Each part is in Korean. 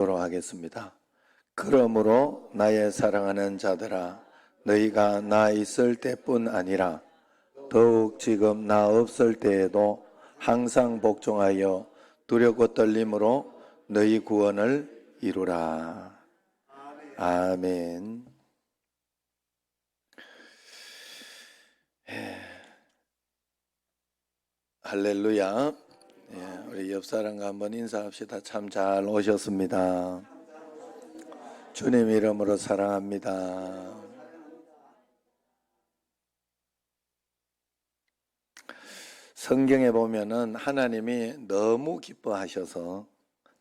하겠습니다. 그러므로 나의 사랑하는 자들아, 너희가 나 있을 때뿐 아니라 더욱 지금 나 없을 때에도 항상 복종하여 두렵고 떨림으로 너희 구원을 이루라. 아멘. 할렐루야. 우리 옆 사람과 한번 인사합시다. 참 잘 오셨습니다. 주님 이름으로 사랑합니다. 성경에 보면은 하나님이 너무 기뻐하셔서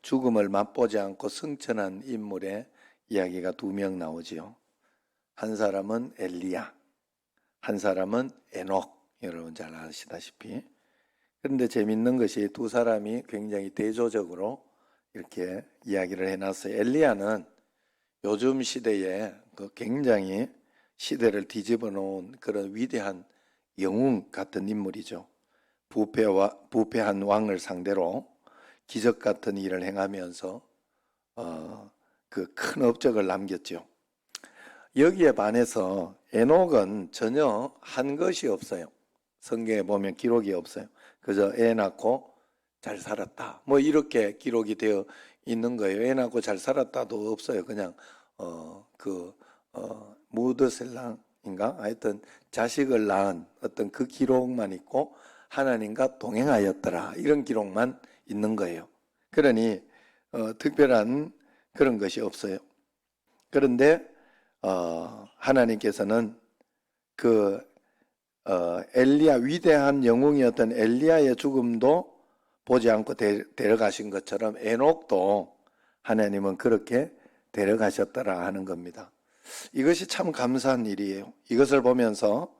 죽음을 맛보지 않고 승천한 인물의 이야기가 2명 나오지요. 한 사람은 엘리야, 한 사람은 에녹. 여러분 잘 아시다시피. 그런데 재밌는 것이 두 사람이 굉장히 대조적으로 이렇게 이야기를 해놨어요. 엘리야는 요즘 시대에 굉장히 시대를 뒤집어 놓은 그런 위대한 영웅 같은 인물이죠. 부패한 왕을 상대로 기적 같은 일을 행하면서 그 큰 업적을 남겼죠. 여기에 반해서 에녹은 전혀 한 것이 없어요. 성경에 보면 기록이 없어요. 그저 애 낳고 잘 살았다, 뭐 이렇게 기록이 되어 있는 거예요. 애 낳고 잘 살았다도 없어요. 그냥 무드셀랑인가 하여튼 자식을 낳은 어떤 그 기록만 있고 하나님과 동행하였더라 이런 기록만 있는 거예요. 그러니 특별한 그런 것이 없어요. 그런데 하나님께서는 엘리야, 위대한 영웅이었던 엘리야의 죽음도 보지 않고 데려가신 것처럼 에녹도 하나님은 그렇게 데려가셨더라 하는 겁니다. 이것이 참 감사한 일이에요. 이것을 보면서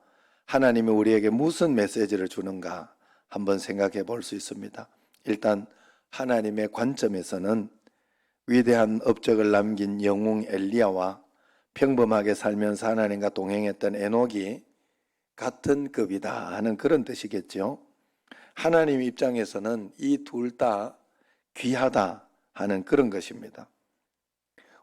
하나님이 우리에게 무슨 메시지를 주는가 한번 생각해 볼 수 있습니다. 일단 하나님의 관점에서는 위대한 업적을 남긴 영웅 엘리야와 평범하게 살면서 하나님과 동행했던 에녹이 같은 급이다 하는 그런 뜻이겠죠. 하나님 입장에서는 이 둘 다 귀하다 하는 그런 것입니다.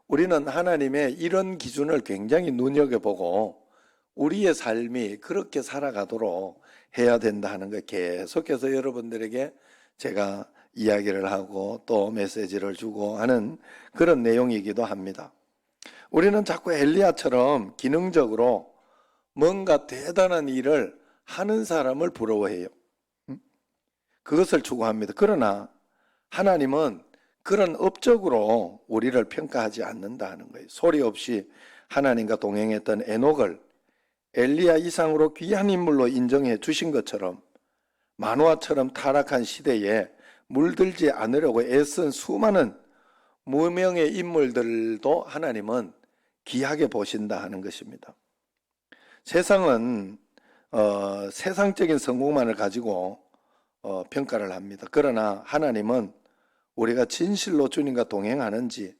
우리는 하나님의 이런 기준을 굉장히 눈여겨보고 우리의 삶이 그렇게 살아가도록 해야 된다 하는 걸 계속해서 여러분들에게 제가 이야기를 하고 또 메시지를 주고 하는 그런 내용이기도 합니다. 우리는 자꾸 엘리야처럼 기능적으로 뭔가 대단한 일을 하는 사람을 부러워해요. 그것을 추구합니다. 그러나 하나님은 그런 업적으로 우리를 평가하지 않는다 하는 거예요. 소리 없이 하나님과 동행했던 에녹을 엘리야 이상으로 귀한 인물로 인정해 주신 것처럼 마노아처럼 타락한 시대에 물들지 않으려고 애쓴 수많은 무명의 인물들도 하나님은 귀하게 보신다 하는 것입니다. 세상은 세상적인 성공만을 가지고 평가를 합니다. 그러나 하나님은 우리가 진실로 주님과 동행하는지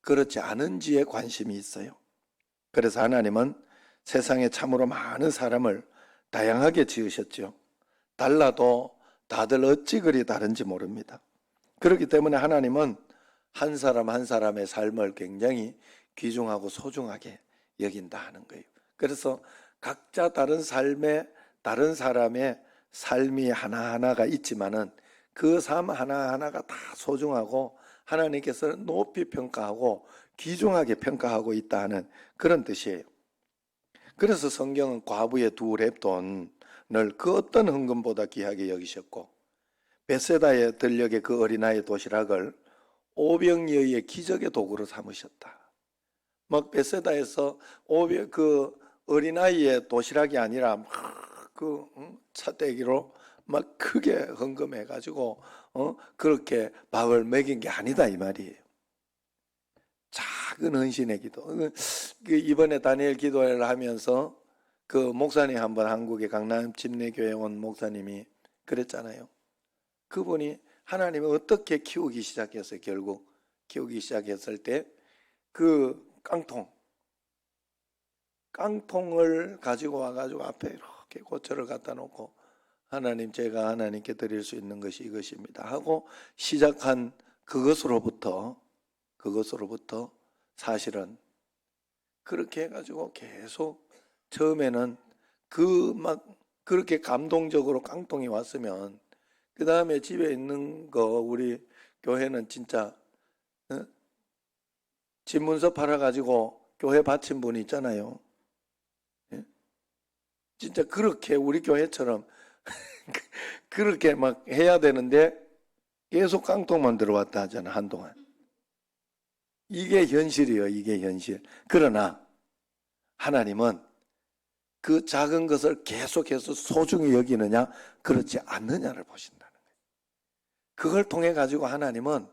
그렇지 않은지에 관심이 있어요. 그래서 하나님은 세상에 참으로 많은 사람을 다양하게 지으셨죠. 달라도 다들 어찌 그리 다른지 모릅니다. 그렇기 때문에 하나님은 한 사람 한 사람의 삶을 굉장히 귀중하고 소중하게 여긴다 하는 거예요. 그래서 각자 다른 삶에 다른 사람의 삶이 하나하나가 있지만은 그 삶 하나하나가 다 소중하고 하나님께서는 높이 평가하고 귀중하게 평가하고 있다 하는 그런 뜻이에요. 그래서 성경은 과부의 2렙돈을 그 어떤 헌금보다 귀하게 여기셨고 벳세다의 들녘의 그 어린아이의 도시락을 오병이어의 기적의 도구로 삼으셨다. 막 벳세다에서 그 어린아이의 도시락이 아니라 막 차떼기로 막 크게 헌금해가지고 그렇게 밥을 먹인 게 아니다 이 말이에요. 작은 헌신의 기도. 이번에 다니엘 기도회를 하면서 그 목사님 한번 한국의 강남 침례교회 온 목사님이 그랬잖아요. 그분이 하나님을 어떻게 키우기 시작했어요. 결국 키우기 시작했을 때 그 깡통을 가지고 와가지고 앞에 이렇게 고철을 갖다 놓고 하나님, 제가 하나님께 드릴 수 있는 것이 이것입니다 하고 시작한 그것으로부터 그것으로부터 사실은 그렇게 해가지고 계속 처음에는 그렇게 감동적으로 깡통이 왔으면 그 다음에 집에 있는 거 우리 교회는 진짜 집문서 팔아가지고 교회 바친 분이 있잖아요. 예? 진짜 그렇게 우리 교회처럼 그렇게 막 해야 되는데 계속 깡통만 들어왔다 하잖아, 한동안. 이게 현실이에요, 이게 현실. 그러나 하나님은 그 작은 것을 계속해서 소중히 여기느냐, 그렇지 않느냐를 보신다는 거예요. 그걸 통해 가지고 하나님은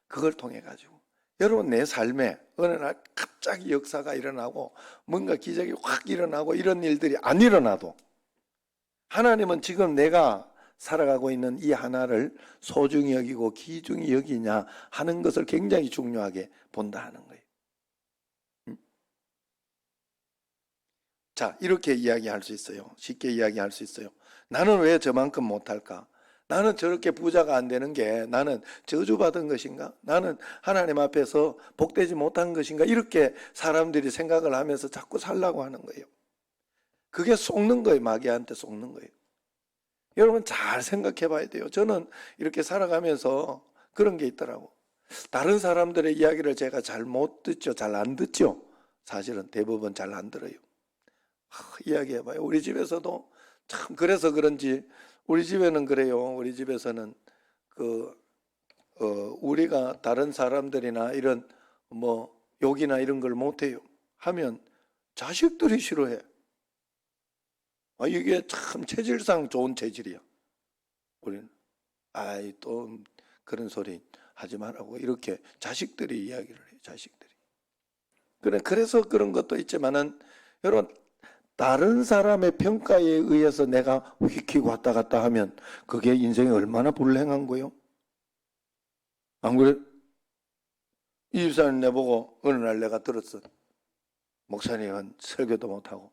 그걸 통해 가지고 여러분 내 삶에 어느 날 갑자기 역사가 일어나고 뭔가 기적이 확 일어나고 이런 일들이 안 일어나도 하나님은 지금 내가 살아가고 있는 이 하나를 소중히 여기고 귀중히 여기냐 하는 것을 굉장히 중요하게 본다 하는 거예요. 자, 이렇게 이야기할 수 있어요. 쉽게 이야기할 수 있어요. 나는 왜 저만큼 못할까? 나는 저렇게 부자가 안 되는 게 나는 저주받은 것인가? 나는 하나님 앞에서 복되지 못한 것인가? 이렇게 사람들이 생각을 하면서 자꾸 살라고 하는 거예요. 그게 속는 거예요. 마귀한테 속는 거예요. 여러분 잘 생각해 봐야 돼요. 저는 이렇게 살아가면서 그런 게 있더라고. 다른 사람들의 이야기를 제가 잘 못 듣죠. 잘 안 듣죠. 사실은 대부분 잘 안 들어요. 이야기해 봐요. 우리 집에서도 참 그래서 그런지 우리 집에는 그래요. 우리 집에서는 우리가 다른 사람들이나 이런 뭐 욕이나 이런 걸 못해요. 하면 자식들이 싫어해. 이게 참 체질상 좋은 체질이야. 우리는 또 그런 소리 하지 말라고 이렇게 자식들이 이야기를 해요. 자식들이. 그래서 그런 것도 있지만은 여러분 다른 사람의 평가에 의해서 내가 휙휙 왔다 갔다 하면 그게 인생이 얼마나 불행한 거요? 안 그래? 이 집사님 내보고 어느 날 내가 들었어. 목사님은 설교도 못하고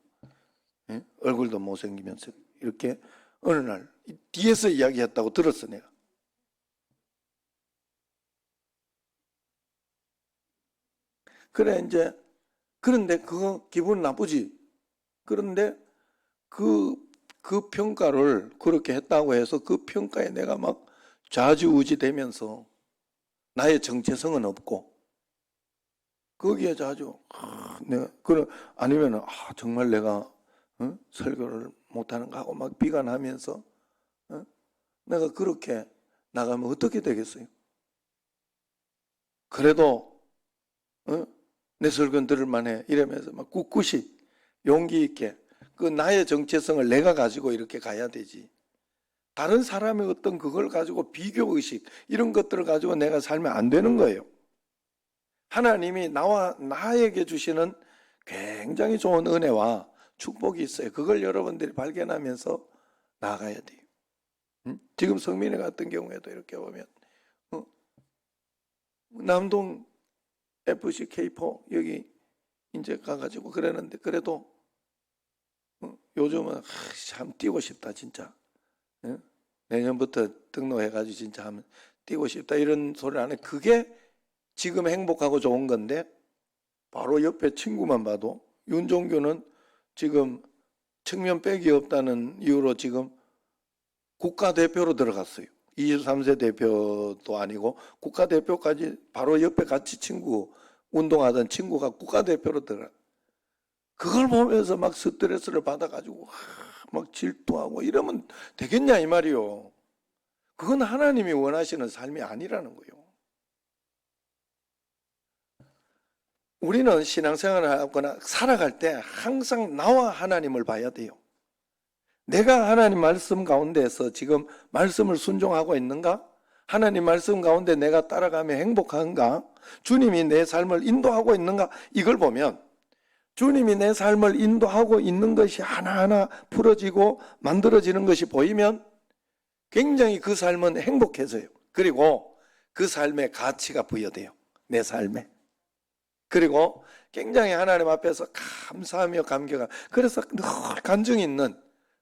얼굴도 못생기면서 이렇게 어느 날 뒤에서 이야기했다고 들었어 내가. 그래 이제 그런데 그거 기분 나쁘지. 그런데 그 평가를 그렇게 했다고 해서 그 평가에 내가 막 좌지우지 되면서 나의 정체성은 없고 거기에 자주 내가 아니면은 정말 내가 설교를 못하는가 하고 막 비관하면서 내가 그렇게 나가면 어떻게 되겠어요? 그래도 내 설교는 들을 만해 이러면서 막 꿋꿋이 용기 있게 그 나의 정체성을 내가 가지고 이렇게 가야 되지. 다른 사람의 어떤 그걸 가지고 비교의식 이런 것들을 가지고 내가 살면 안 되는 거예요. 하나님이 나에게 주시는 굉장히 좋은 은혜와 축복이 있어요. 그걸 여러분들이 발견하면서 나아가야 돼요. 지금 성민이 같은 경우에도 이렇게 보면 남동 FC K4 여기 이제 가가지고 그랬는데 그래도 요즘은 참 뛰고 싶다 진짜. 내년부터 등록해가지고 진짜 하면 뛰고 싶다 이런 소리를 안 해. 그게 지금 행복하고 좋은 건데 바로 옆에 친구만 봐도 윤종규는 지금 측면 백이 없다는 이유로 지금 국가대표로 들어갔어요. 23세 대표도 아니고 국가대표까지 바로 옆에 같이 운동하던 친구가 국가대표로 들어가. 그걸 보면서 막 스트레스를 받아가지고 막 질투하고 이러면 되겠냐 이 말이요. 그건 하나님이 원하시는 삶이 아니라는 거예요. 우리는 신앙생활을 하거나 살아갈 때 항상 나와 하나님을 봐야 돼요. 내가 하나님 말씀 가운데서 지금 말씀을 순종하고 있는가? 하나님 말씀 가운데 내가 따라가며 행복한가? 주님이 내 삶을 인도하고 있는가? 이걸 보면 주님이 내 삶을 인도하고 있는 것이 하나하나 풀어지고 만들어지는 것이 보이면 굉장히 그 삶은 행복해져요. 그리고 그 삶에 가치가 부여돼요. 내 삶에. 그리고 굉장히 하나님 앞에서 감사하며 감격하며 그래서 늘 간증이 있는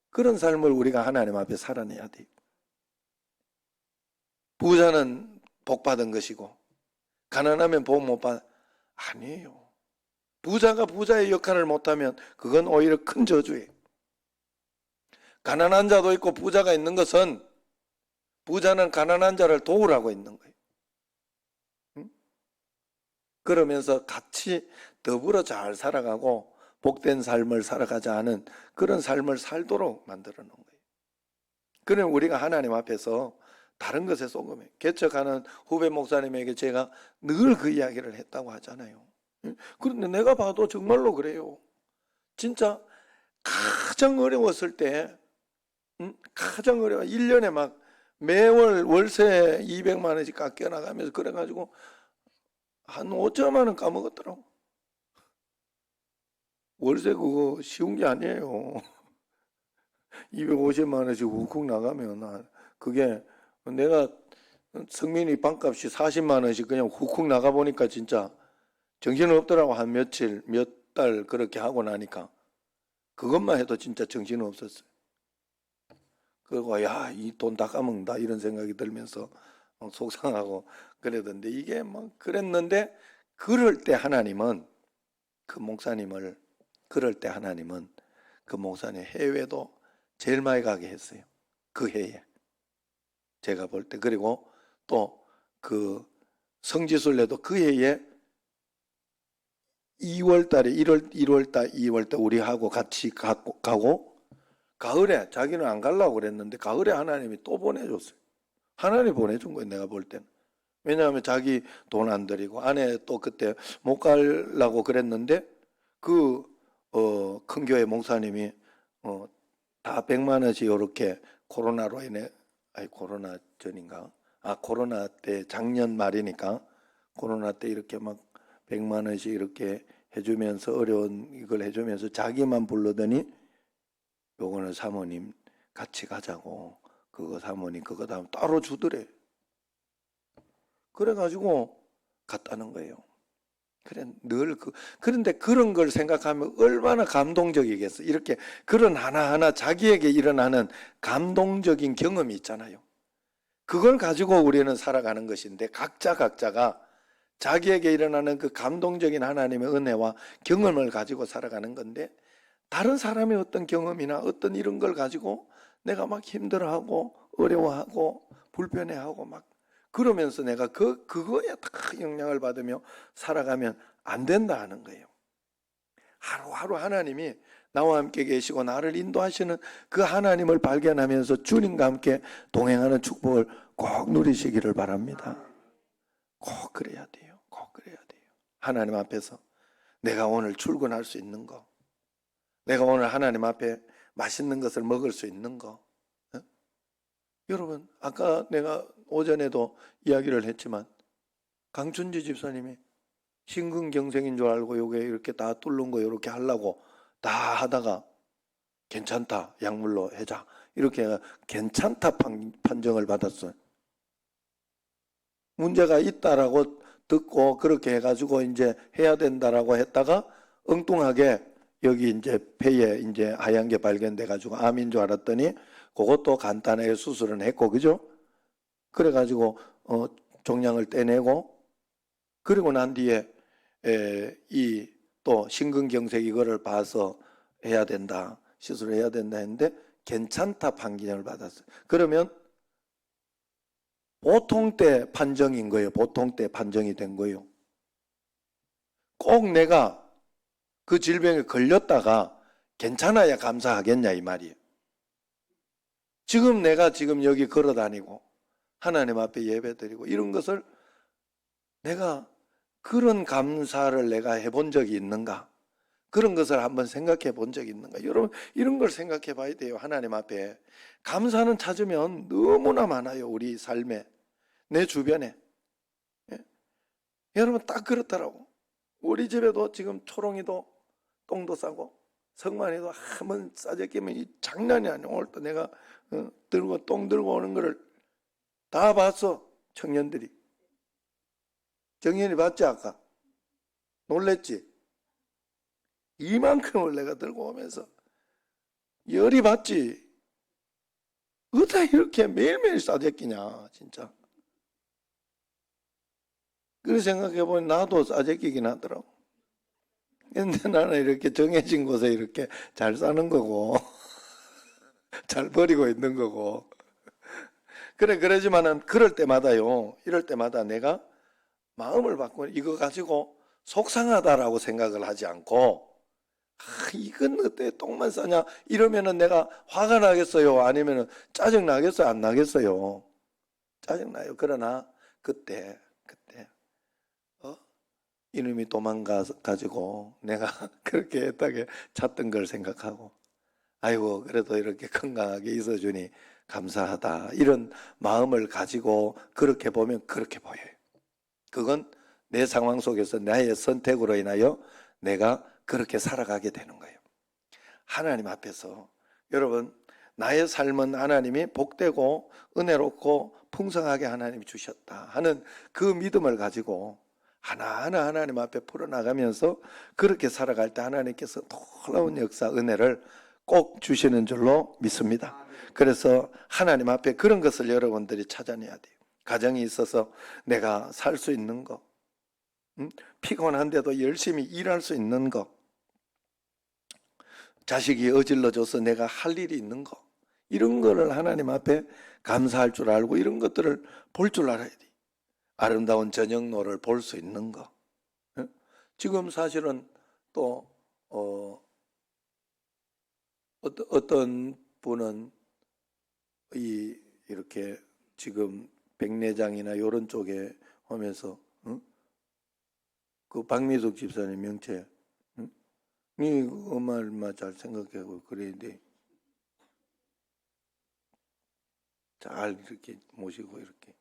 그런 삶을 우리가 하나님 앞에 살아내야 돼요. 부자는 복 받은 것이고 가난하면 복 못 받. 아니에요. 부자가 부자의 역할을 못하면 그건 오히려 큰 저주예요. 가난한 자도 있고 부자가 있는 것은 부자는 가난한 자를 도우라고 있는 거예요. 응? 그러면서 같이 더불어 잘 살아가고 복된 삶을 살아가자 하는 그런 삶을 살도록 만들어 놓은 거예요. 그럼 우리가 하나님 앞에서 다른 것에 속으면 개척하는 후배 목사님에게 제가 늘 그 이야기를 했다고 하잖아요. 그런데 내가 봐도 정말로 그래요. 진짜 가장 어려웠을 때, 가장 어려워 1년에 막 매월 월세 200만 원씩 깎여 나가면서 그래가지고 한 5천만 원 까먹었더라고. 월세 그거 쉬운 게 아니에요. 250만 원씩 훅훅 나가면 그게 내가 성민이 방값이 40만 원씩 그냥 훅훅 나가 보니까 진짜 정신 없더라고. 한 며칠 몇 달 그렇게 하고 나니까 그것만 해도 진짜 정신 없었어요. 그리고 야, 이 돈 다 까먹는다 이런 생각이 들면서 속상하고 그러던데 이게 뭐 그랬는데 그럴 때 하나님은 그 목사님을 그럴 때 하나님은 그 목사님 해외도 제일 많이 가게 했어요. 그 해에 제가 볼 때. 그리고 또 그 성지순례도 그 해에 2월 달에 1월 달 2월 달 우리하고 같이 가고 가을에 자기는 안 가려고 그랬는데 가을에 하나님이 또 보내줬어요. 하나님이 보내준 거예요. 내가 볼 때는. 왜냐하면 자기 돈 안 들이고 아내 또 그때 못 가려고 그랬는데 그 큰 교회 목사님이 다 100만 원씩 이렇게 코로나로 인해 코로나 전인가 코로나 때 작년 말이니까 코로나 때 이렇게 막 100만 원씩 이렇게 해주면서 어려운 이걸 해주면서 자기만 부르더니 요거는 사모님 같이 가자고 그거 사모님 그거 다음 따로 주더래. 그래가지고 갔다는 거예요. 그래 늘 그런데 그런 걸 생각하면 얼마나 감동적이겠어. 이렇게 그런 하나하나 자기에게 일어나는 감동적인 경험이 있잖아요. 그걸 가지고 우리는 살아가는 것인데 각자가 자기에게 일어나는 그 감동적인 하나님의 은혜와 경험을 가지고 살아가는 건데 다른 사람의 어떤 경험이나 어떤 이런 걸 가지고 내가 막 힘들어하고 어려워하고 불편해하고 막 그러면서 내가 그거에 다 영향을 받으며 살아가면 안 된다 하는 거예요. 하루하루 하나님이 나와 함께 계시고 나를 인도하시는 그 하나님을 발견하면서 주님과 함께 동행하는 축복을 꼭 누리시기를 바랍니다. 꼭 그래야 돼요. 꼭 그래야 돼요. 하나님 앞에서 내가 오늘 출근할 수 있는 거, 내가 오늘 하나님 앞에 맛있는 것을 먹을 수 있는 거. 여러분 아까 내가 오전에도 이야기를 했지만 강춘지 집사님이 심근경색인 줄 알고 요게 이렇게 다 뚫는 거 이렇게 하려고 다 하다가 괜찮다 약물로 해자 이렇게 괜찮다 판정을 받았어요. 문제가 있다라고 듣고 그렇게 해가지고 이제 해야 된다라고 했다가 엉뚱하게 여기 이제 폐에 이제 하얀 게 발견돼가지고 암인 줄 알았더니 그것도 간단하게 수술은 했고 그죠? 그래가지고 종양을 떼내고 그리고 난 뒤에 이 또 심근경색 이거를 봐서 해야 된다 시술을 해야 된다 했는데 괜찮다 판정을 받았어요. 그러면 보통 때 판정인 거예요. 보통 때 판정이 된 거예요. 꼭 내가 그 질병에 걸렸다가 괜찮아야 감사하겠냐 이 말이에요. 지금 내가 지금 여기 걸어 다니고 하나님 앞에 예배드리고 이런 것을 내가 그런 감사를 내가 해본 적이 있는가? 그런 것을 한번 생각해 본 적이 있는가? 여러분 이런 걸 생각해 봐야 돼요. 하나님 앞에 감사는 찾으면 너무나 많아요. 우리 삶에 내 주변에 여러분 딱 그렇더라고. 우리 집에도 지금 초롱이도 똥도 싸고 성만이도 한번 싸져 끼면 이 장난이 아니야. 오늘 또 내가 들고 똥 들고 오는 거를 다 봤어. 청년들이. 정연이 봤지 아까? 놀랬지? 이만큼을 내가 들고 오면서 열이 받지? 어디다 이렇게 매일매일 싸댔기냐 진짜. 그렇게 생각해보니 나도 싸제끼긴 하더라고. 근데 나는 이렇게 정해진 곳에 이렇게 잘 사는 거고, 잘 버리고 있는 거고. 그래, 그러지만은, 그럴 때마다요, 이럴 때마다 내가 마음을 바꾸고 이거 가지고 속상하다라고 생각을 하지 않고, 이건 어때 똥만 싸냐? 이러면은 내가 화가 나겠어요? 아니면은 짜증 나겠어요? 안 나겠어요? 짜증 나요. 그러나 그때 어? 이놈이 도망가 가지고 내가 그렇게 애타게 찾던 걸 생각하고, 아이고 그래도 이렇게 건강하게 있어주니 감사하다, 이런 마음을 가지고 그렇게 보면 그렇게 보여요. 그건 내 상황 속에서 나의 선택으로 인하여 내가 그렇게 살아가게 되는 거예요. 하나님 앞에서 여러분, 나의 삶은 하나님이 복되고 은혜롭고 풍성하게 하나님이 주셨다 하는 그 믿음을 가지고 하나하나 하나님 앞에 풀어나가면서 그렇게 살아갈 때 하나님께서 놀라운 역사, 은혜를 꼭 주시는 줄로 믿습니다. 그래서 하나님 앞에 그런 것을 여러분들이 찾아내야 돼요. 가정이 있어서 내가 살 수 있는 거, 피곤한데도 열심히 일할 수 있는 거, 자식이 어질러져서 내가 할 일이 있는 거, 이런 거를 하나님 앞에 감사할 줄 알고 이런 것들을 볼 줄 알아야 돼. 아름다운 저녁노를 볼 수 있는 거. 지금 사실은 또 어떤 분은 이렇게 지금 백내장이나 이런 쪽에 오면서 그 박미숙 집사님 명체, 이 엄마 얼마 잘 생각하고 그랬는데 잘 이렇게 모시고 이렇게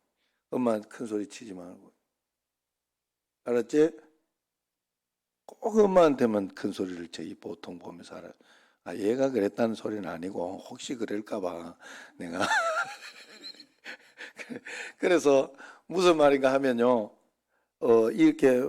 엄마 큰 소리 치지 말고, 알았지? 꼭 엄마한테만 큰 소리를 쳐. 이 보통 보면서 알아. 아, 얘가 그랬다는 소리는 아니고 혹시 그럴까봐 내가 그래서 무슨 말인가 하면요, 이렇게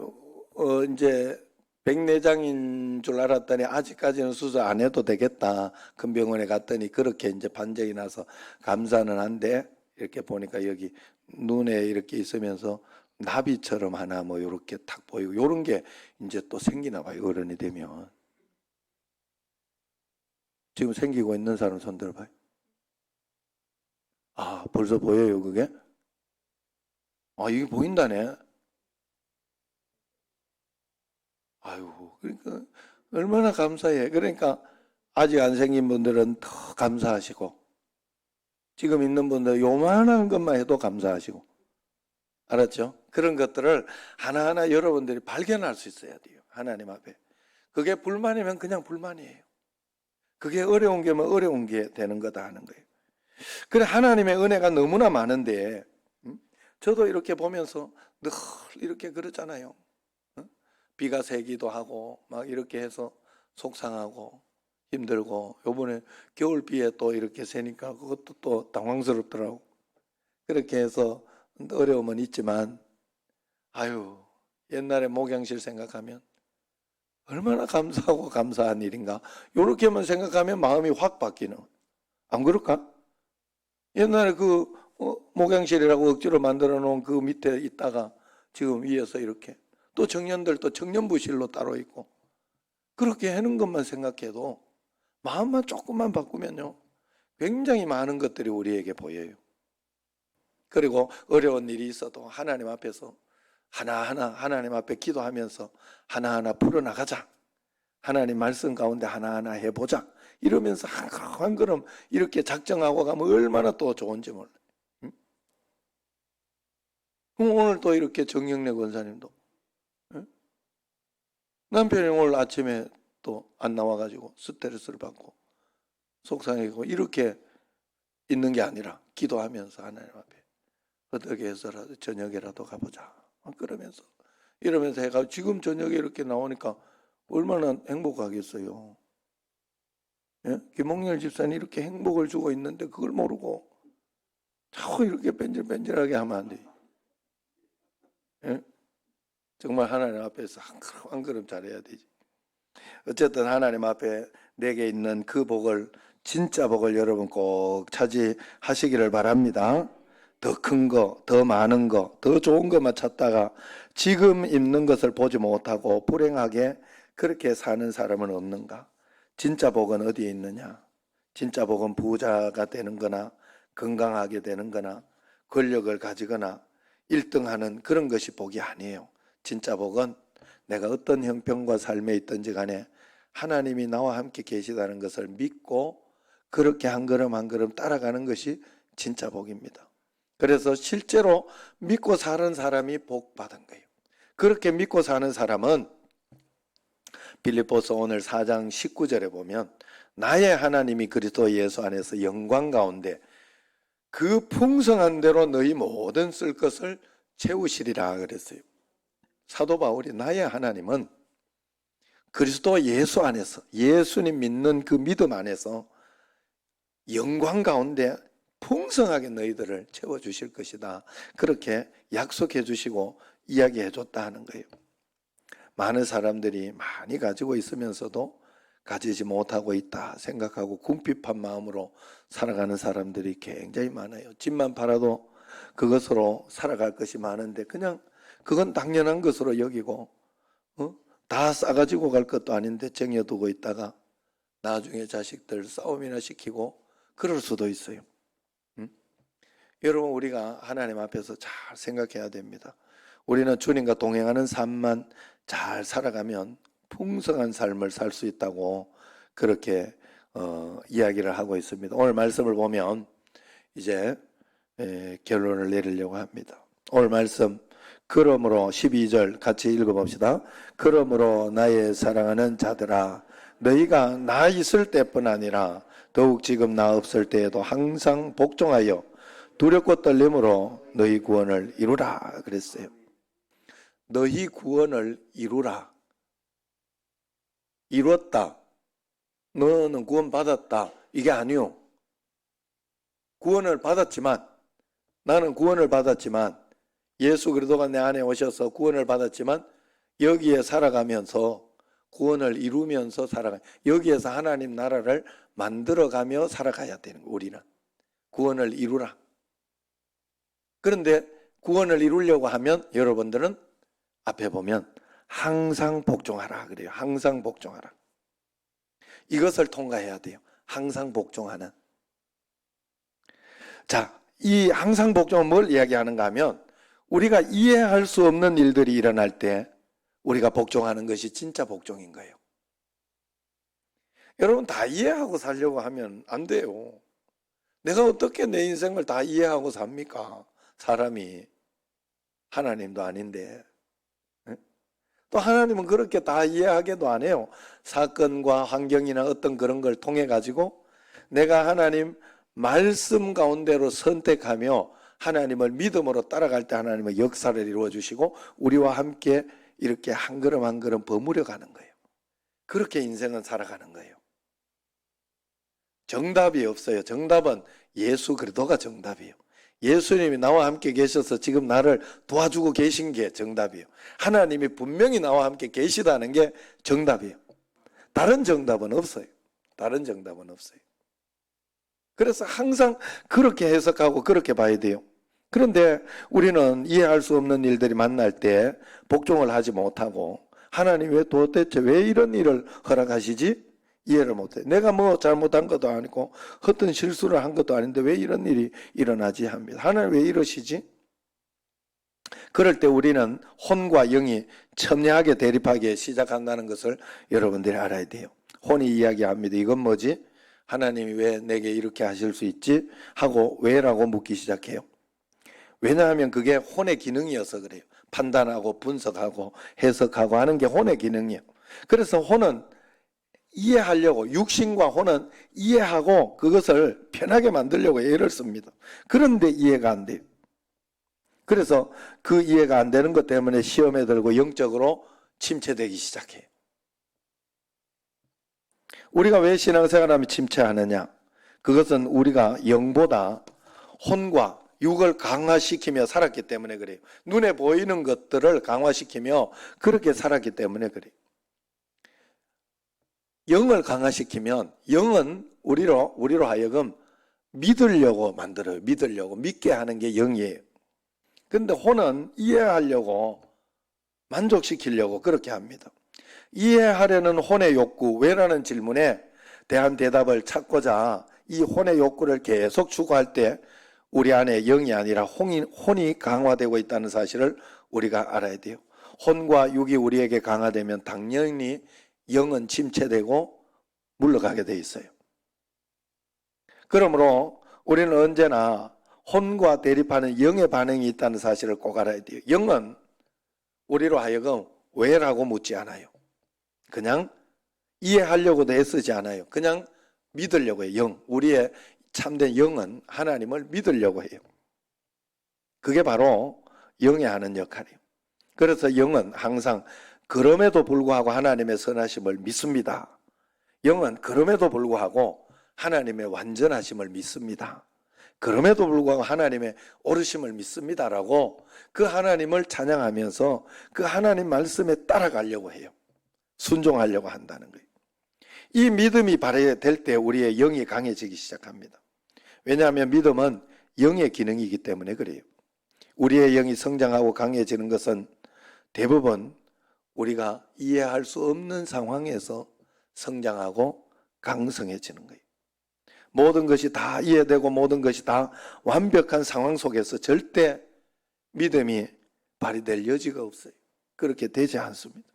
이제 백내장인 줄 알았더니 아직까지는 수술 안 해도 되겠다. 큰 병원에 갔더니 그렇게 이제 판정이 나서 감사는 한데, 이렇게 보니까 여기 눈에 이렇게 있으면서 나비처럼 하나 뭐 이렇게 탁 보이고 이런 게 이제 또 생기나 봐요. 어른이 되면. 지금 생기고 있는 사람 손 들어봐요. 아, 벌써 보여요, 그게? 아, 이게 보인다네. 아유, 그러니까 얼마나 감사해. 그러니까 아직 안 생긴 분들은 더 감사하시고, 지금 있는 분들 요만한 것만 해도 감사하시고, 알았죠? 그런 것들을 하나하나 여러분들이 발견할 수 있어야 돼요. 하나님 앞에. 그게 불만이면 그냥 불만이에요. 그게 어려운 게면 어려운 게 되는 거다 하는 거예요. 그래, 하나님의 은혜가 너무나 많은데, 저도 이렇게 보면서 늘 이렇게 그러잖아요. 비가 새기도 하고 막 이렇게 해서 속상하고 힘들고, 요번에 겨울비에 또 이렇게 새니까 그것도 또 당황스럽더라고. 그렇게 해서 어려움은 있지만, 아유, 옛날에 목양실 생각하면 얼마나 감사하고 감사한 일인가. 요렇게만 생각하면 마음이 확 바뀌는. 안 그럴까? 옛날에 그 목양실이라고 억지로 만들어 놓은 그 밑에 있다가 지금 위에서 이렇게, 또 청년들 또 청년부실로 따로 있고, 그렇게 하는 것만 생각해도 마음만 조금만 바꾸면요, 굉장히 많은 것들이 우리에게 보여요. 그리고 어려운 일이 있어도 하나님 앞에서 하나하나 하나님 앞에 기도하면서 하나하나 풀어나가자. 하나님 말씀 가운데 하나하나 해보자. 이러면서 한 걸음 한 걸음 이렇게 작정하고 가면 얼마나 또 좋은지 몰라요. 그럼 오늘 또 이렇게 정영래 권사님도 남편이 오늘 아침에 또 안 나와가지고 스트레스를 받고 속상해고 이렇게 있는 게 아니라 기도하면서 하나님 앞에 어떻게 해서라도 저녁에라도 가보자. 그러면서 이러면서 해가 지금 저녁에 이렇게 나오니까 얼마나 행복하겠어요. 예? 김홍렬 집사님 이렇게 행복을 주고 있는데 그걸 모르고 자꾸 이렇게 뺀질뺀질하게 하면 안 돼. 예? 정말 하나님 앞에서 한 걸음 한 걸음 잘해야 되지. 어쨌든 하나님 앞에 내게 있는 그 복을, 진짜 복을 여러분 꼭 차지하시기를 바랍니다. 더 큰 거, 더 많은 거, 더 좋은 것만 찾다가 지금 있는 것을 보지 못하고 불행하게 그렇게 사는 사람은 없는가? 진짜 복은 어디에 있느냐? 진짜 복은 부자가 되는 거나 건강하게 되는 거나 권력을 가지거나 1등하는 그런 것이 복이 아니에요. 진짜 복은 내가 어떤 형편과 삶에 있든지 간에 하나님이 나와 함께 계시다는 것을 믿고 그렇게 한 걸음 한 걸음 따라가는 것이 진짜 복입니다. 그래서 실제로 믿고 사는 사람이 복 받은 거예요. 그렇게 믿고 사는 사람은 빌립보서 오늘 4장 19절에 보면 나의 하나님이 그리스도 예수 안에서 영광 가운데 그 풍성한 대로 너희 모든 쓸 것을 채우시리라 그랬어요. 사도 바울이 나의 하나님은 그리스도 예수 안에서 예수님 믿는 그 믿음 안에서 영광 가운데 풍성하게 너희들을 채워주실 것이다. 그렇게 약속해 주시고 이야기해 줬다 하는 거예요. 많은 사람들이 많이 가지고 있으면서도 가지지 못하고 있다 생각하고 궁핍한 마음으로 살아가는 사람들이 굉장히 많아요. 집만 팔아도 그것으로 살아갈 것이 많은데 그냥 그건 당연한 것으로 여기고 다 싸가지고 갈 것도 아닌데 쟁여두고 있다가 나중에 자식들 싸움이나 시키고 그럴 수도 있어요. 여러분 우리가 하나님 앞에서 잘 생각해야 됩니다. 우리는 주님과 동행하는 삶만 잘 살아가면 풍성한 삶을 살 수 있다고 그렇게 이야기를 하고 있습니다. 오늘 말씀을 보면 이제 결론을 내리려고 합니다. 오늘 말씀 그러므로 12절 같이 읽어봅시다. 그러므로 나의 사랑하는 자들아 너희가 나 있을 때뿐 아니라 더욱 지금 나 없을 때에도 항상 복종하여 두렵고 떨림으로 너희 구원을 이루라 그랬어요. 너희 구원을 이루라. 이뤘다. 너는 구원 받았다. 이게 아니요. 구원을 받았지만 나는 구원을 받았지만 예수 그리스도가 내 안에 오셔서 구원을 받았지만 여기에 살아가면서 구원을 이루면서 살아가 여기에서 하나님 나라를 만들어가며 살아가야 되는 거예요. 우리는 구원을 이루라. 그런데 구원을 이루려고 하면 여러분들은 앞에 보면 항상 복종하라 그래요. 항상 복종하라. 이것을 통과해야 돼요. 항상 복종하는. 자, 이 항상 복종은 뭘 이야기하는가 하면 우리가 이해할 수 없는 일들이 일어날 때 우리가 복종하는 것이 진짜 복종인 거예요. 여러분 다 이해하고 살려고 하면 안 돼요. 내가 어떻게 내 인생을 다 이해하고 삽니까? 사람이. 하나님도 아닌데. 또 하나님은 그렇게 다 이해하게도 안 해요. 사건과 환경이나 어떤 그런 걸 통해 가지고 내가 하나님 말씀 가운데로 선택하며 하나님을 믿음으로 따라갈 때 하나님의 역사를 이루어 주시고 우리와 함께 이렇게 한 걸음 한 걸음 버무려 가는 거예요. 그렇게 인생은 살아가는 거예요. 정답이 없어요. 정답은 예수 그리스도가 정답이에요. 예수님이 나와 함께 계셔서 지금 나를 도와주고 계신 게 정답이에요. 하나님이 분명히 나와 함께 계시다는 게 정답이에요. 다른 정답은 없어요. 다른 정답은 없어요. 그래서 항상 그렇게 해석하고 그렇게 봐야 돼요. 그런데 우리는 이해할 수 없는 일들이 만날 때 복종을 하지 못하고 하나님 왜 도대체 왜 이런 일을 허락하시지? 이해를 못해. 내가 뭐 잘못한 것도 아니고 어떤 실수를 한 것도 아닌데 왜 이런 일이 일어나지 합니다. 하나님 왜 이러시지? 그럴 때 우리는 혼과 영이 첨예하게 대립하기 시작한다는 것을 여러분들이 알아야 돼요. 혼이 이야기합니다. 이건 뭐지? 하나님이 왜 내게 이렇게 하실 수 있지? 하고 왜라고 묻기 시작해요. 왜냐하면 그게 혼의 기능이어서 그래요. 판단하고 분석하고 해석하고 하는 게 혼의 기능이에요. 그래서 혼은 이해하려고 육신과 혼은 이해하고 그것을 편하게 만들려고 애를 씁니다. 그런데 이해가 안 돼요. 그래서 그 이해가 안 되는 것 때문에 시험에 들고 영적으로 침체되기 시작해요. 우리가 왜 신앙생활하면 침체하느냐? 그것은 우리가 영보다 혼과 육을 강화시키며 살았기 때문에 그래요. 눈에 보이는 것들을 강화시키며 그렇게 살았기 때문에 그래요. 영을 강화시키면 영은 우리로 하여금 믿으려고 만들어요. 믿으려고. 믿게 하는 게 영이에요. 근데 혼은 이해하려고, 만족시키려고 그렇게 합니다. 이해하려는 혼의 욕구, 왜라는 질문에 대한 대답을 찾고자 이 혼의 욕구를 계속 추구할 때 우리 안에 영이 아니라 혼이 강화되고 있다는 사실을 우리가 알아야 돼요. 혼과 육이 우리에게 강화되면 당연히 영은 침체되고 물러가게 돼 있어요. 그러므로 우리는 언제나 혼과 대립하는 영의 반응이 있다는 사실을 꼭 알아야 돼요. 영은 우리로 하여금 왜라고 묻지 않아요. 그냥 이해하려고도 애쓰지 않아요. 그냥 믿으려고 해요. 영, 우리의 참된 영은 하나님을 믿으려고 해요. 그게 바로 영이 하는 역할이에요. 그래서 영은 항상 그럼에도 불구하고 하나님의 선하심을 믿습니다. 영은 그럼에도 불구하고 하나님의 완전하심을 믿습니다. 그럼에도 불구하고 하나님의 오르심을 믿습니다라고 그 하나님을 찬양하면서 그 하나님 말씀에 따라가려고 해요. 순종하려고 한다는 거예요. 이 믿음이 발휘될 때 우리의 영이 강해지기 시작합니다. 왜냐하면 믿음은 영의 기능이기 때문에 그래요. 우리의 영이 성장하고 강해지는 것은 대부분 우리가 이해할 수 없는 상황에서 성장하고 강성해지는 거예요. 모든 것이 다 이해되고 모든 것이 다 완벽한 상황 속에서 절대 믿음이 발휘될 여지가 없어요. 그렇게 되지 않습니다.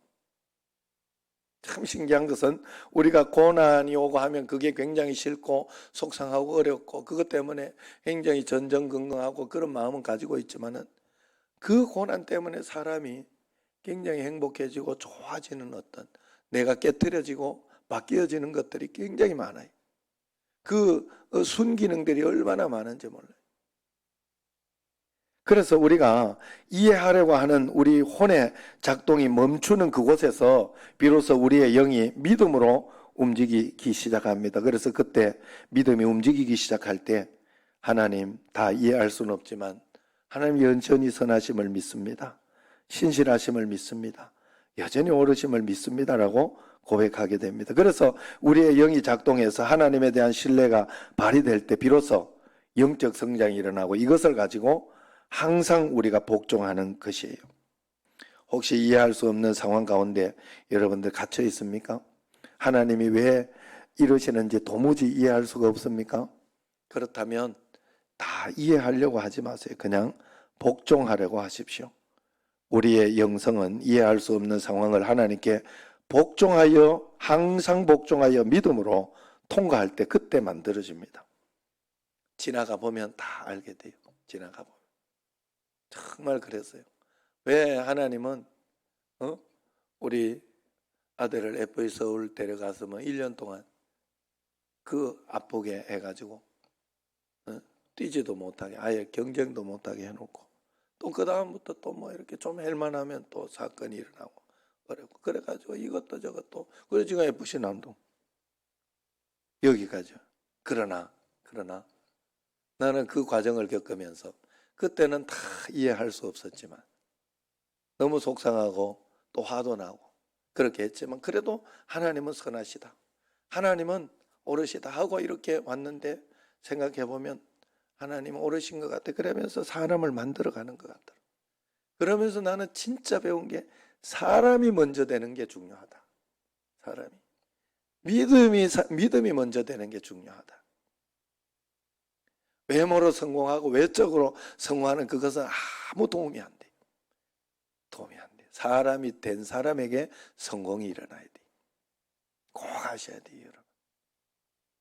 참 신기한 것은 우리가 고난이 오고 하면 그게 굉장히 싫고 속상하고 어렵고 그것 때문에 굉장히 전전긍긍하고 그런 마음은 가지고 있지만은 그 고난 때문에 사람이 굉장히 행복해지고 좋아지는 어떤 내가 깨트려지고 바뀌어지는 것들이 굉장히 많아요. 그 순기능들이 얼마나 많은지 몰라요. 그래서 우리가 이해하려고 하는 우리 혼의 작동이 멈추는 그곳에서 비로소 우리의 영이 믿음으로 움직이기 시작합니다. 그래서 그때 믿음이 움직이기 시작할 때 하나님 다 이해할 수는 없지만 하나님 여전히 선하심을 믿습니다. 신실하심을 믿습니다. 여전히 오르심을 믿습니다라고 고백하게 됩니다. 그래서 우리의 영이 작동해서 하나님에 대한 신뢰가 발휘될 때 비로소 영적 성장이 일어나고 이것을 가지고 항상 우리가 복종하는 것이에요. 혹시 이해할 수 없는 상황 가운데 여러분들 갇혀 있습니까? 하나님이 왜 이러시는지 도무지 이해할 수가 없습니까? 그렇다면 다 이해하려고 하지 마세요. 그냥 복종하려고 하십시오. 우리의 영성은 이해할 수 없는 상황을 하나님께 복종하여 항상 복종하여 믿음으로 통과할 때 그때 만들어집니다. 지나가 보면 다 알게 돼요. 지나가 보면. 정말 그랬어요. 왜 하나님은 우리 아들을 FA 서울 데려가서 1년 동안 그 아프게 해가지고 뛰지도 못하게 아예 경쟁도 못하게 해놓고 또 그 다음부터 또 뭐 이렇게 좀 할만하면 또 사건이 일어나고 어렵고 그래가지고 이것도 저것도 그래 지금 FC 남동 여기까지. 그러나 나는 그 과정을 겪으면서 그때는 다 이해할 수 없었지만 너무 속상하고 또 화도 나고 그렇게 했지만 그래도 하나님은 선하시다. 하나님은 오르시다 하고 이렇게 왔는데 생각해보면 하나님은 오르신 것 같아. 그러면서 사람을 만들어가는 것 같더라. 그러면서 나는 진짜 배운 게 사람이 먼저 되는 게 중요하다. 사람이. 믿음이 먼저 되는 게 중요하다. 외모로 성공하고 외적으로 성공하는 그것은 아무 도움이 안 돼. 도움이 안 돼. 사람이 된 사람에게 성공이 일어나야 돼. 꼭 아셔야 돼요, 여러분.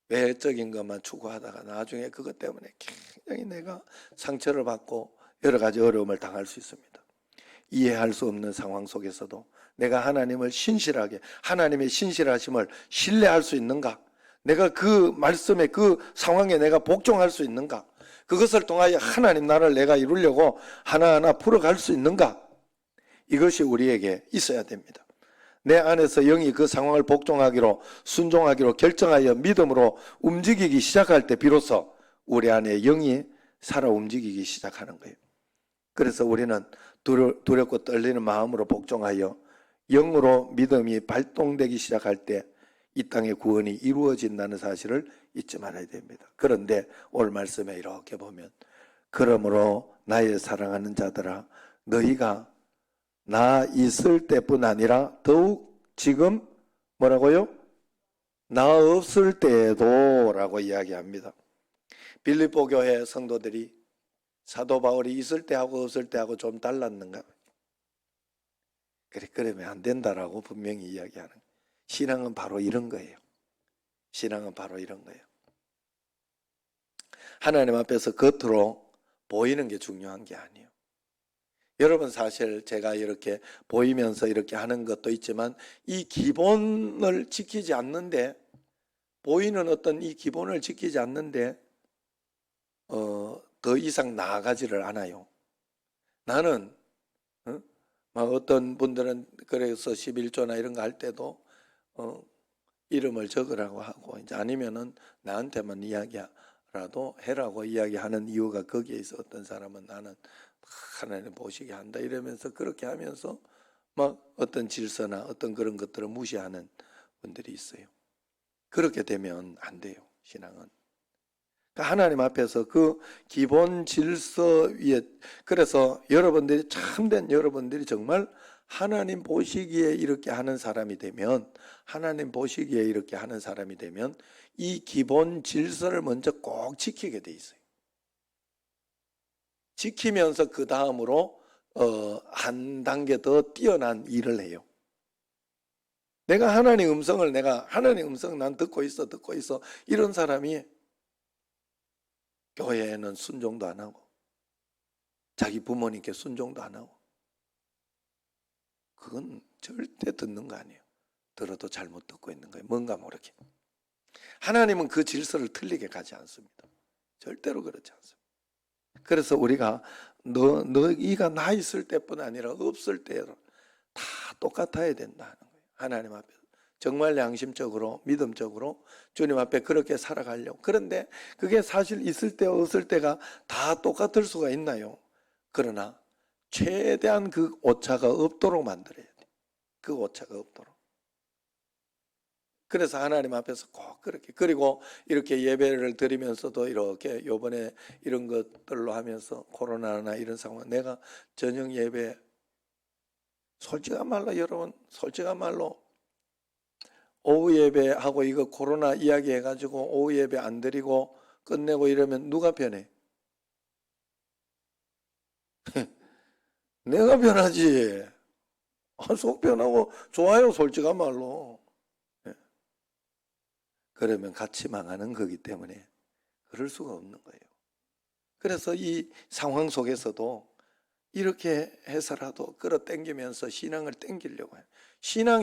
외적인 것만 추구하다가 나중에 그것 때문에 굉장히 내가 상처를 받고 여러 가지 어려움을 당할 수 있습니다. 이해할 수 없는 상황 속에서도 내가 하나님을 신실하게 하나님의 신실하심을 신뢰할 수 있는가? 내가 그 말씀에 그 상황에 내가 복종할 수 있는가? 그것을 통하여 하나님 나라를 내가 이루려고 하나하나 풀어갈 수 있는가? 이것이 우리에게 있어야 됩니다. 내 안에서 영이 그 상황을 복종하기로 순종하기로 결정하여 믿음으로 움직이기 시작할 때 비로소 우리 안에 영이 살아 움직이기 시작하는 거예요. 그래서 우리는 두렵고 떨리는 마음으로 복종하여 영으로 믿음이 발동되기 시작할 때 이 땅의 구원이 이루어진다는 사실을 잊지 말아야 됩니다. 그런데 오늘 말씀에 이렇게 보면 그러므로 나의 사랑하는 자들아 너희가 나 있을 때뿐 아니라 더욱 지금 뭐라고요? 나 없을 때에도 라고 이야기합니다. 빌립보 교회 성도들이 사도 바울이 있을 때하고 없을 때하고 좀 달랐는가? 그러면 안 된다라고 분명히 이야기하는 거예요. 신앙은 바로 이런 거예요. 신앙은 바로 이런 거예요. 하나님 앞에서 겉으로 보이는 게 중요한 게 아니에요. 여러분 사실 제가 이렇게 보이면서 이렇게 하는 것도 있지만 이 기본을 지키지 않는데 보이는 어떤 이 기본을 지키지 않는데 더 이상 나아가지를 않아요. 나는 막 어떤 분들은 그래서 11조나 이런 거 할 때도 이름을 적으라고 하고 이제 아니면은 나한테만 이야기라도 해라고 이야기하는 이유가 거기에 있어. 어떤 사람은 나는 하나님 보시게 한다 이러면서 그렇게 하면서 막 어떤 질서나 어떤 그런 것들을 무시하는 분들이 있어요. 그렇게 되면 안 돼요. 신앙은. 그러니까 하나님 앞에서 그 기본 질서 위에 그래서 여러분들이 참된 여러분들이 정말 하나님 보시기에 이렇게 하는 사람이 되면 하나님 보시기에 이렇게 하는 사람이 되면 이 기본 질서를 먼저 꼭 지키게 돼 있어요. 지키면서 그 다음으로 한 단계 더 뛰어난 일을 해요. 내가 하나님 음성을 난 듣고 있어 이런 사람이 교회에는 순종도 안 하고 자기 부모님께 순종도 안 하고 그건 절대 듣는 거 아니에요. 들어도 잘못 듣고 있는 거예요. 뭔가 모르게. 하나님은 그 질서를 틀리게 가지 않습니다. 절대로 그렇지 않습니다. 그래서 우리가 너희가 나 있을 때뿐 아니라 없을 때에도 다 똑같아야 된다는 거예요. 하나님 앞에서. 정말 양심적으로 믿음적으로 주님 앞에 그렇게 살아가려고. 그런데 그게 사실 있을 때 없을 때가 다 똑같을 수가 있나요? 그러나 최대한 그 오차가 없도록 만들어야 돼요. 그 오차가 없도록. 그래서 하나님 앞에서 꼭 그렇게 그리고 이렇게 예배를 드리면서도 이렇게 요번에 이런 것들로 하면서 코로나나 이런 상황 내가 저녁 예배 솔직한 말로 여러분 솔직한 말로 오후 예배하고 이거 코로나 이야기 해가지고 오후 예배 안 드리고 끝내고 이러면 누가 변해? 내가 변하지. 속 변하고 좋아요 솔직한 말로. 그러면 같이 망하는 거기 때문에 그럴 수가 없는 거예요. 그래서 이 상황 속에서도 이렇게 해서라도 끌어당기면서 신앙을 당기려고 해요.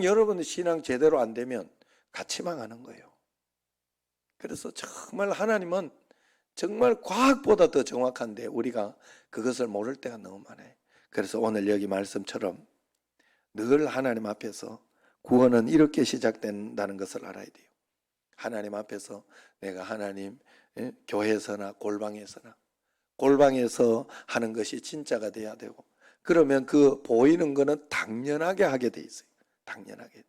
여러분의 신앙 제대로 안 되면 같이 망하는 거예요. 그래서 정말 하나님은 정말 과학보다 더 정확한데 우리가 그것을 모를 때가 너무 많아요. 그래서 오늘 여기 말씀처럼 늘 하나님 앞에서 구원은 이렇게 시작된다는 것을 알아야 돼요. 하나님 앞에서 내가 하나님 교회에서나 골방에서 하는 것이 진짜가 돼야 되고 그러면 그 보이는 거는 당연하게 하게 돼 있어요. 당연하게.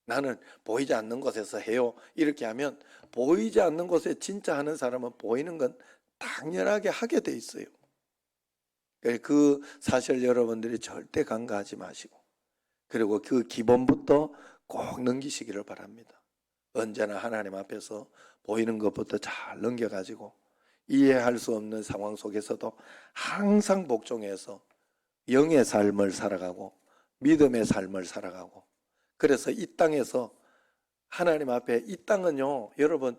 나는 보이지 않는 곳에서 해요. 이렇게 하면 보이지 않는 곳에 진짜 하는 사람은 보이는 건 당연하게 하게 돼 있어요. 그 사실 여러분들이 절대 간과하지 마시고 그리고 그 기본부터 꼭 넘기시기를 바랍니다. 언제나 하나님 앞에서 보이는 것부터 잘 넘겨가지고 이해할 수 없는 상황 속에서도 항상 복종해서 영의 삶을 살아가고 믿음의 삶을 살아가고 그래서 이 땅에서 하나님 앞에 이 땅은요 여러분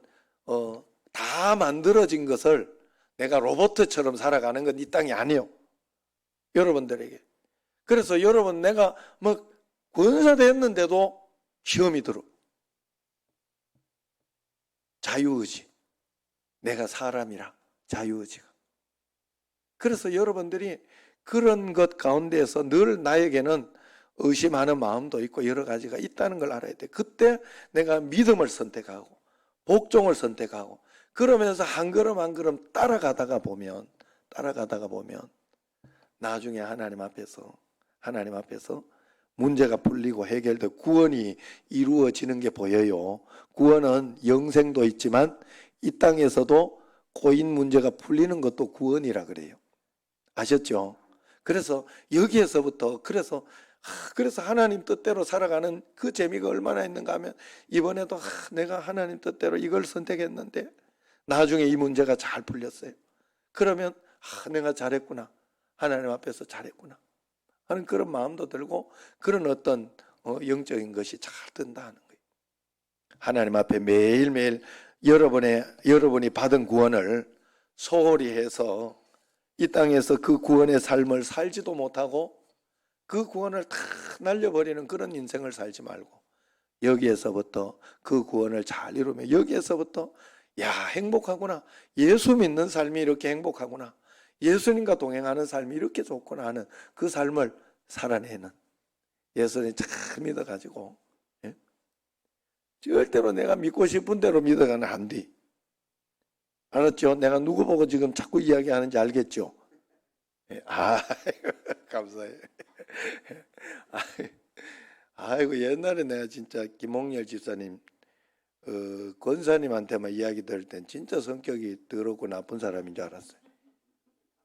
다 만들어진 것을 내가 로봇처럼 살아가는 건 이 땅이 아니에요. 여러분들에게. 그래서 여러분 내가 뭐 권사 됐는데도 시험이 들어. 자유의지. 내가 사람이라 자유의지가. 그래서 여러분들이 그런 것 가운데에서 늘 나에게는 의심하는 마음도 있고 여러 가지가 있다는 걸 알아야 돼. 그때 내가 믿음을 선택하고 복종을 선택하고 그러면서 한 걸음 한 걸음 따라가다가 보면 나중에 하나님 앞에서 문제가 풀리고 해결되고 구원이 이루어지는 게 보여요. 구원은 영생도 있지만 이 땅에서도 고인 문제가 풀리는 것도 구원이라 그래요. 아셨죠? 그래서 여기에서부터 그래서 하나님 뜻대로 살아가는 그 재미가 얼마나 있는가 하면 이번에도 내가 하나님 뜻대로 이걸 선택했는데 나중에 이 문제가 잘 풀렸어요. 그러면 내가 잘했구나. 하나님 앞에서 잘했구나 하는 그런 마음도 들고 그런 어떤 영적인 것이 잘 든다는 거예요. 하나님 앞에 매일매일 여러분이 받은 구원을 소홀히 해서 이 땅에서 그 구원의 삶을 살지도 못하고 그 구원을 다 날려버리는 그런 인생을 살지 말고 여기에서부터 그 구원을 잘 이루면 여기에서부터 야 행복하구나. 예수 믿는 삶이 이렇게 행복하구나. 예수님과 동행하는 삶이 이렇게 좋구나 하는 그 삶을 살아내는 예수님 잘 믿어가지고 절대로 내가 믿고 싶은 대로 믿어가는 안 돼. 알았죠? 내가 누구 보고 지금 자꾸 이야기하는지 알겠죠? 감사해요. 아이고 옛날에 내가 진짜 김홍열 집사님 권사님한테만 이야기 들을 땐 진짜 성격이 더럽고 나쁜 사람인 줄 알았어요.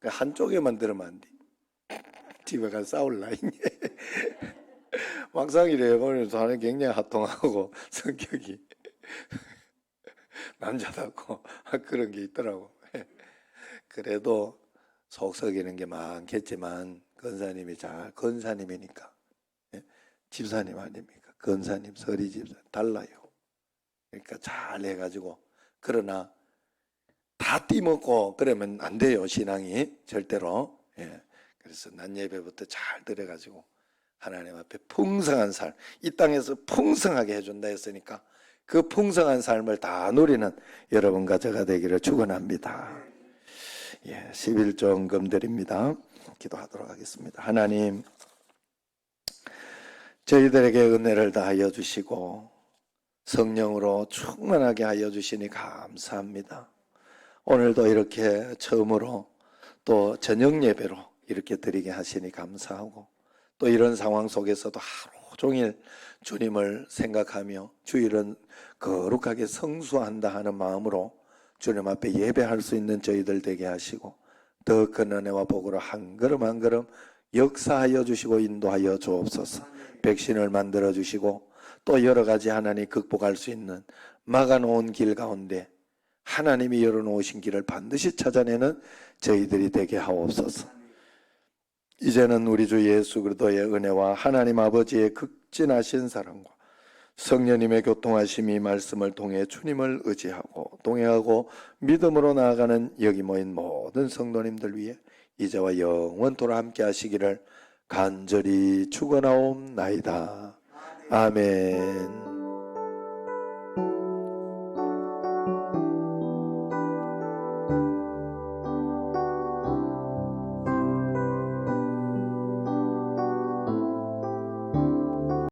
한쪽에만 들으면 안 돼. 집에 가서 싸울 나이에. 막상 이래요. 오늘 저는 굉장히 하통하고 성격이 남자답고 그런 게 있더라고. 그래도 속 썩이는 게 많겠지만 권사님이니까 집사님 아닙니까? 권사님, 서리 집사님 달라요. 그러니까 잘 해가지고 그러나 다 띠먹고 그러면 안 돼요. 신앙이 절대로. 그래서 낮 예배부터 잘 들어가지고 하나님 앞에 풍성한 삶, 이 땅에서 풍성하게 해준다 했으니까 그 풍성한 삶을 다 누리는 여러분과 제가 되기를 축원합니다. 11조금 드립니다. 기도하도록 하겠습니다. 하나님, 저희들에게 은혜를 다하여 주시고 성령으로 충만하게 하여 주시니 감사합니다. 오늘도 이렇게 처음으로 또 저녁 예배로 이렇게 드리게 하시니 감사하고 또 이런 상황 속에서도 하루 종일 주님을 생각하며 주일은 거룩하게 성수한다 하는 마음으로 주님 앞에 예배할 수 있는 저희들 되게 하시고 더 큰 은혜와 복으로 한 걸음 한 걸음 역사하여 주시고 인도하여 주옵소서. 백신을 만들어 주시고 또 여러 가지 하나님 극복할 수 있는 막아놓은 길 가운데 하나님이 열어놓으신 길을 반드시 찾아내는 저희들이 되게 하옵소서. 이제는 우리 주 예수 그리스도의 은혜와 하나님 아버지의 극진하신 사랑과 성령님의 교통하심이 말씀을 통해 주님을 의지하고 동행하고 믿음으로 나아가는 여기 모인 모든 성도님들 위해 이제와 영원토록 함께 하시기를 간절히 축원하옵나이다. 아멘.